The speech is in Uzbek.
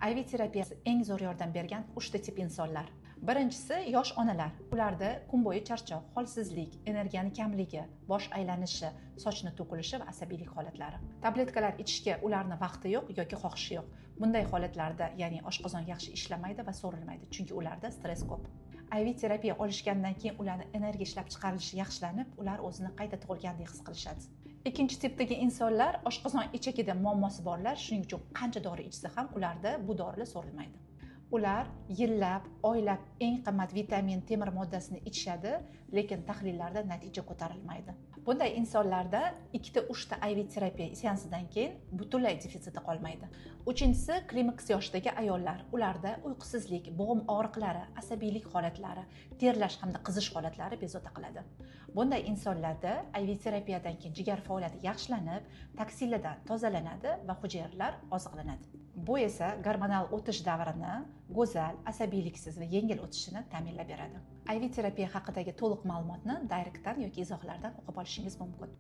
IV terapiyasi eng zo'r yordam bergan 3 ta tip insonlar. Birinchisi yosh onalar. Ularda kun bo'yi charchoq, holsizlik, energiyaning kamligi, bosh aylanishi, sochni to'kilishi va asabiylik holatlari. Tabletkalar ichishga ularning vaqti yo'q yoki xohishi yo'q. Bunday holatlarda, ya'ni oshqozon yaxshi ishlamaydi va so'rilmaydi, chunki ularda stress ko'p. IV terapiya olishgandan keyin ularning energiya ishlab chiqarilishi yaxshilanib, ular o'zini qayta tug'ilgandek his qilishadi. Ikkinchi tipdagi insonlar oshqozon ichakida muammosi borlar, shuning uchun qancha dori ichsa ham ularda bu dorilar so'rilmaydi. Ular yillab, oylab eng qimmat vitamin, temir moddasini ichishadi, lekin tahlillarda natija ko'tarilmaydi. Bunday insonlarda 2-3 ta IV terapiya seansidan keyin butunlay defitsiti qolmaydi. Uchinchisi klimaks yoshdagi ayollar. Ularda uyqusizlik, bo'g'im og'riqlari, asabiylik holatlari, terlash hamda qizish holatlari bezovta qiladi. Bunday insonlarda IV terapiyadan keyin jigar faoliyati yaxshilanib, toksinalardan tozalanadi va hujayralar oziqlanadi. Bu esa gormonal o'tish davrini go'zal, asabiyliksiz va yengil o'tishini ta'minlab beradi. IV terapiya haqidagi to'liq ma'lumotni direktdan yoki izohlardan o'qib olishingiz mumkin.